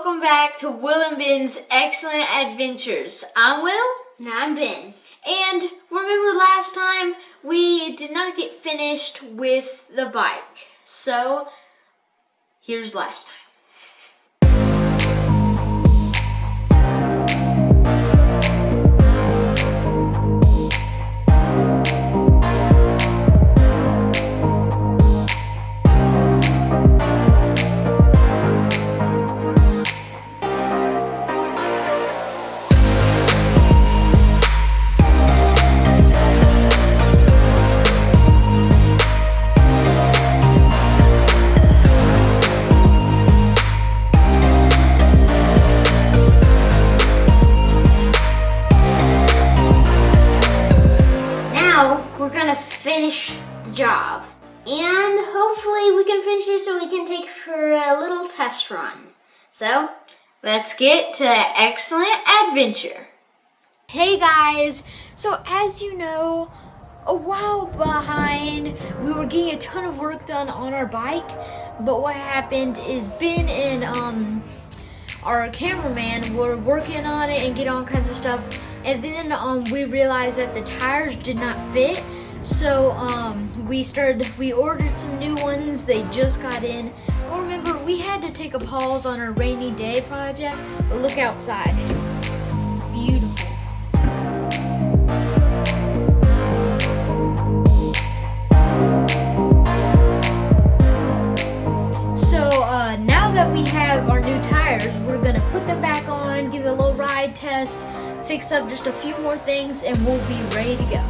welcome back to Will and Ben's Excellent Adventures. I'm Will. And I'm Ben. And remember last time we did not get finished with the bike. So here's last time. Finish the job, and hopefully we can finish it so we can take for a little test run. So let's get to the excellent adventure. Hey guys, so as you know, a while behind we were getting a ton of work done on our bike, but what happened is Ben and our cameraman were working on it and getting all kinds of stuff, and then we realized that the tires did not fit. So we ordered some new ones. They just got in. Oh, remember, we had to take a pause on our rainy day project, but look outside. It's beautiful. So now that we have our new tires, we're gonna put them back on, give it a little ride test, fix up just a few more things, and we'll be ready to go.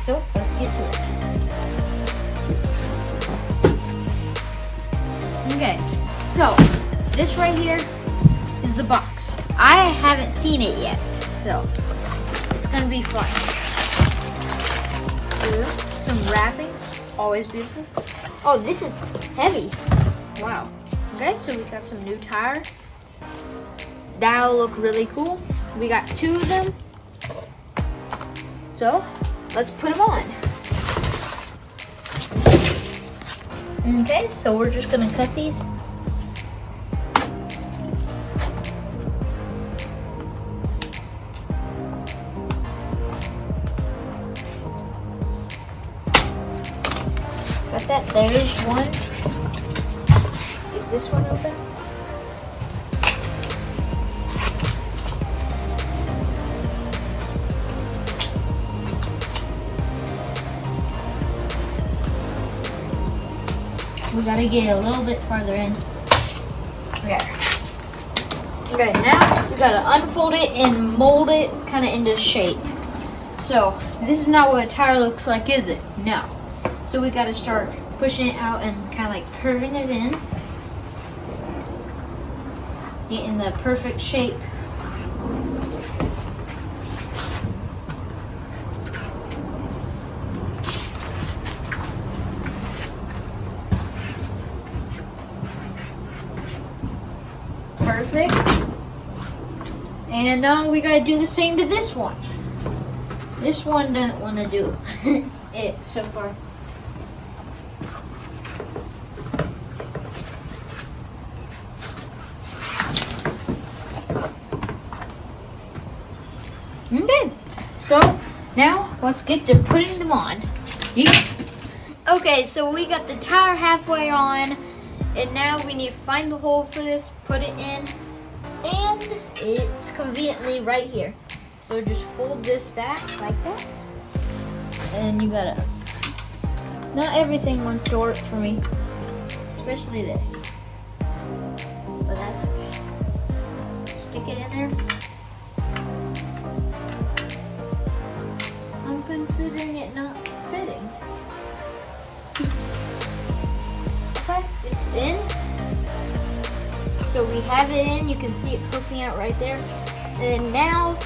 So let's get to it. Okay, so this right here is the box. I haven't seen it yet, so it's gonna be fun. Here, some wrappings, always beautiful. Oh, this is heavy. Wow. Okay, so we got some new tire. That'll look really cool. We got 2 of them. So let's put them on. Okay, so we're just gonna cut these. Got that, there's one. Let's get this one open. We gotta get a little bit farther in. Okay. Okay, now we gotta unfold it and mold it kind of into shape. So this is not what a tire looks like, is it? No. So we gotta start pushing it out and kind of like curving it in. Getting the perfect shape. Perfect. And we gotta do the same to this one. This one doesn't want to do it so far. Okay, so now let's get to putting them on. Okay, so we got the tire halfway on. And now we need to find the hole for this, put it in, and it's conveniently right here. So just fold this back like that. And you gotta, not everything wants to work for me, especially this. But that's okay. Stick it in there. I'm considering it not fitting. Okay, this in. So we have it in. You can see it poking out right there. And now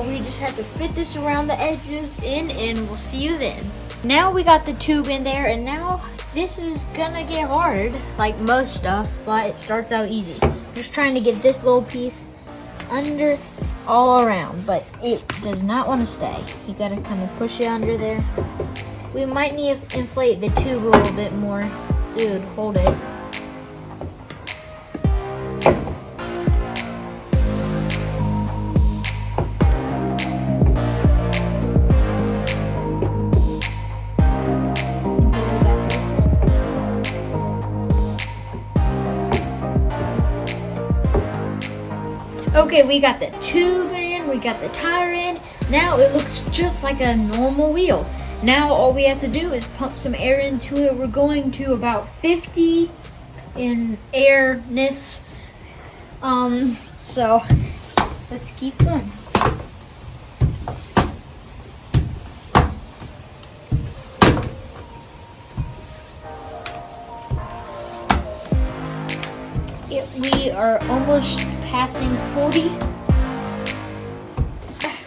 we just have to fit this around the edges in, and we'll see you then. Now we got the tube in there, and now this is gonna get hard, like most stuff, but it starts out easy. Just trying to get this little piece under all around, but it does not want to stay. You gotta kind of push it under there. We might need to inflate the tube a little bit more so it would hold it. Okay, we got the tube in, we got the tire in. Now it looks just like a normal wheel. Now all we have to do is pump some air into it. We're going to about 50 in airness. So let's keep going. We are almost passing 40.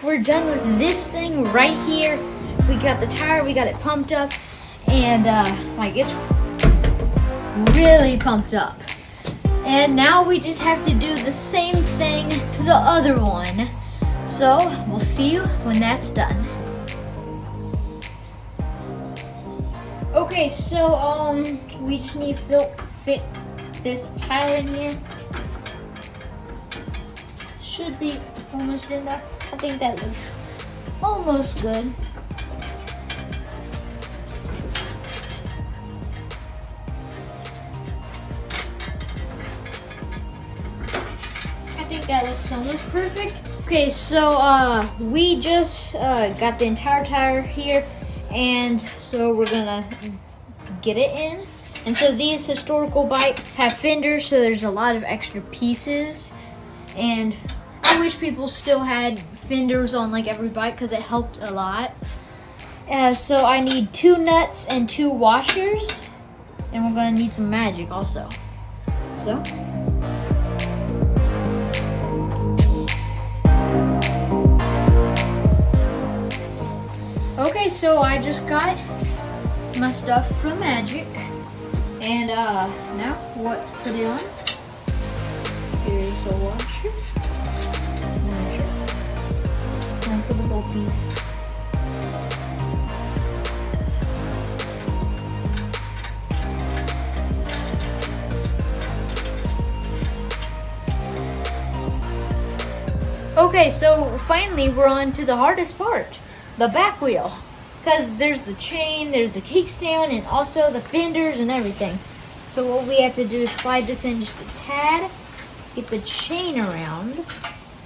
We're done with this thing right here. We got the tire, we got it pumped up, and like it's really pumped up. And now we just have to do the same thing to the other one. So we'll see you when that's done. Okay, so we just need to fit this tire in here. Should be almost in there. I think that looks almost good. I think that looks almost perfect. Okay, so we just got the entire tire here, and so we're gonna get it in. And so these historical bikes have fenders, so there's a lot of extra pieces. And I wish people still had fenders on like every bike because it helped a lot. So I need 2 nuts and 2 washers, and we're gonna need some magic also. So. Okay, so I just got my stuff from Magic. And now let's put it on. Here's a washer. Time for the bolties. Okay, so finally we're on to the hardest part, the back wheel. Because there's the chain, there's the kickstand, and also the fenders and everything. So what we have to do is slide this in just a tad, get the chain around.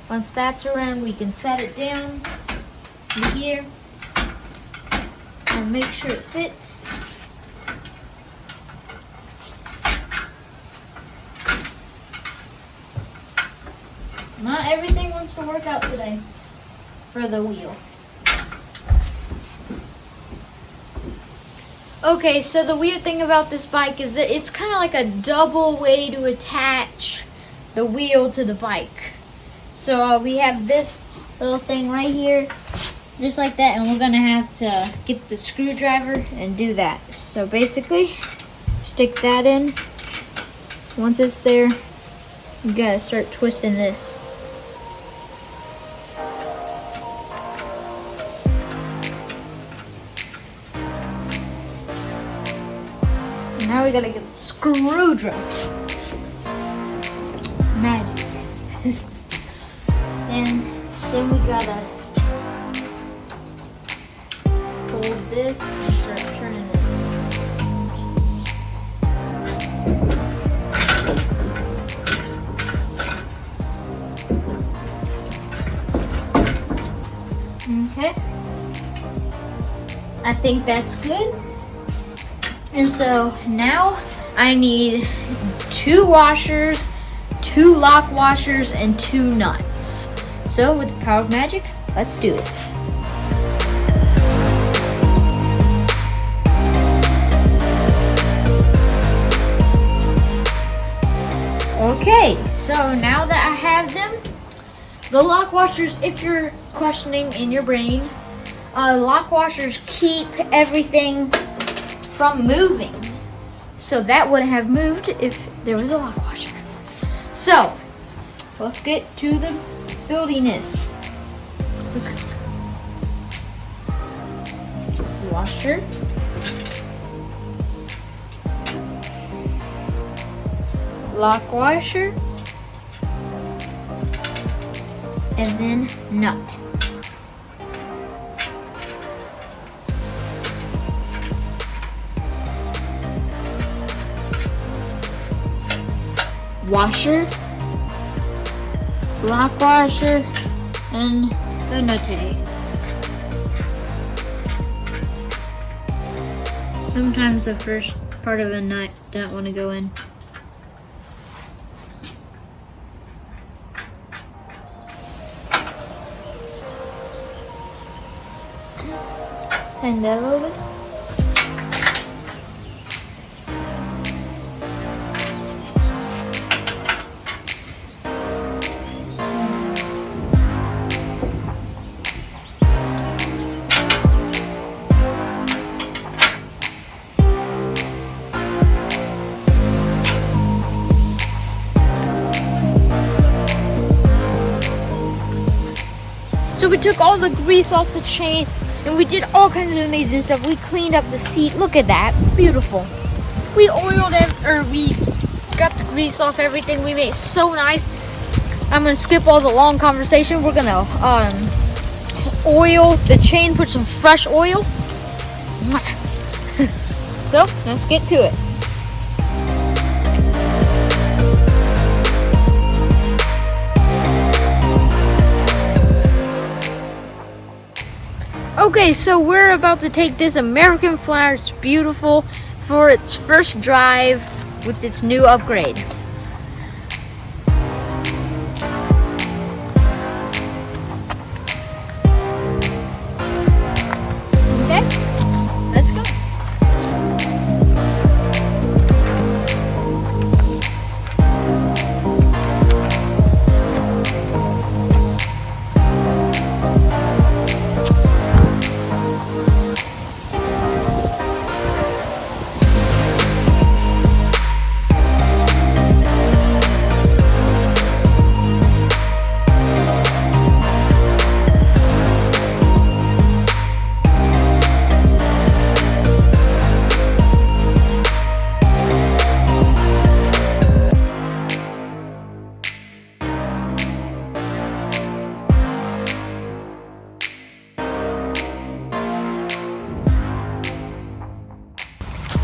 Once that's around, we can set it down in here and make sure it fits. Not everything wants to work out today for the wheel. Okay, so the weird thing about this bike is that it's kind of like a double way to attach the wheel to the bike. So we have this little thing right here, just like that, and we're gonna have to get the screwdriver and do that. So basically, stick that in. Once it's there, you gotta start twisting this. Now we gotta get the screwdriver. Magic. And then we gotta hold this and start turning it. Okay. I think that's good. And so now I need 2 washers, 2 lock washers, and 2 nuts. So with the power of magic, let's do this. Okay, so now that I have them, the lock washers, if you're questioning in your brain, lock washers keep everything from moving. So that wouldn't have moved if there was a lock washer. So let's get to the building this. Let's go. Washer. Lock washer. And then nut. Washer, lock washer, and the nutty. Sometimes the first part of a nut don't want to go in. And that a little bit. So we took all the grease off the chain and we did all kinds of amazing stuff. We cleaned up the seat. Look at that. Beautiful. We oiled it, or we got the grease off everything. We made it so nice. I'm going to skip all the long conversation. We're going to oil the chain, put some fresh oil. So let's get to it. Okay, so we're about to take this American Flyer. It's beautiful for its first drive with its new upgrade. Okay, let's go.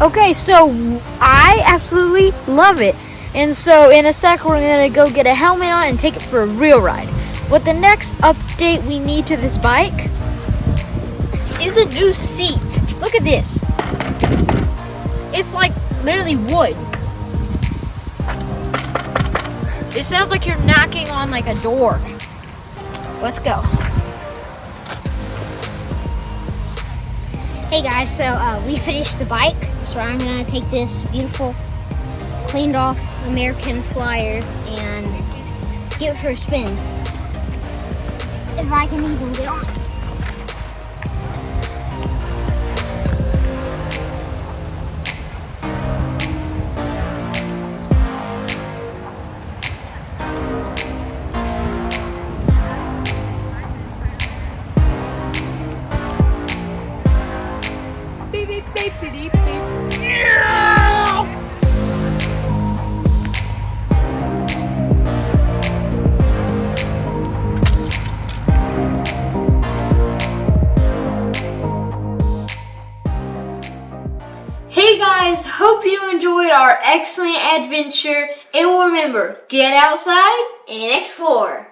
Okay, so I absolutely love it. And so in a sec, we're gonna go get a helmet on and take it for a real ride. But the next update we need to this bike is a new seat. Look at this. It's like literally wood. It sounds like you're knocking on like a door. Let's go. Hey guys, so we finished the bike, so I'm gonna take this beautiful, cleaned off American Flyer and give it for a spin. If I can even get on. Beep, beep, beep, beep, beep. Yeah! Hey guys, hope you enjoyed our excellent adventure, and remember, get outside And explore.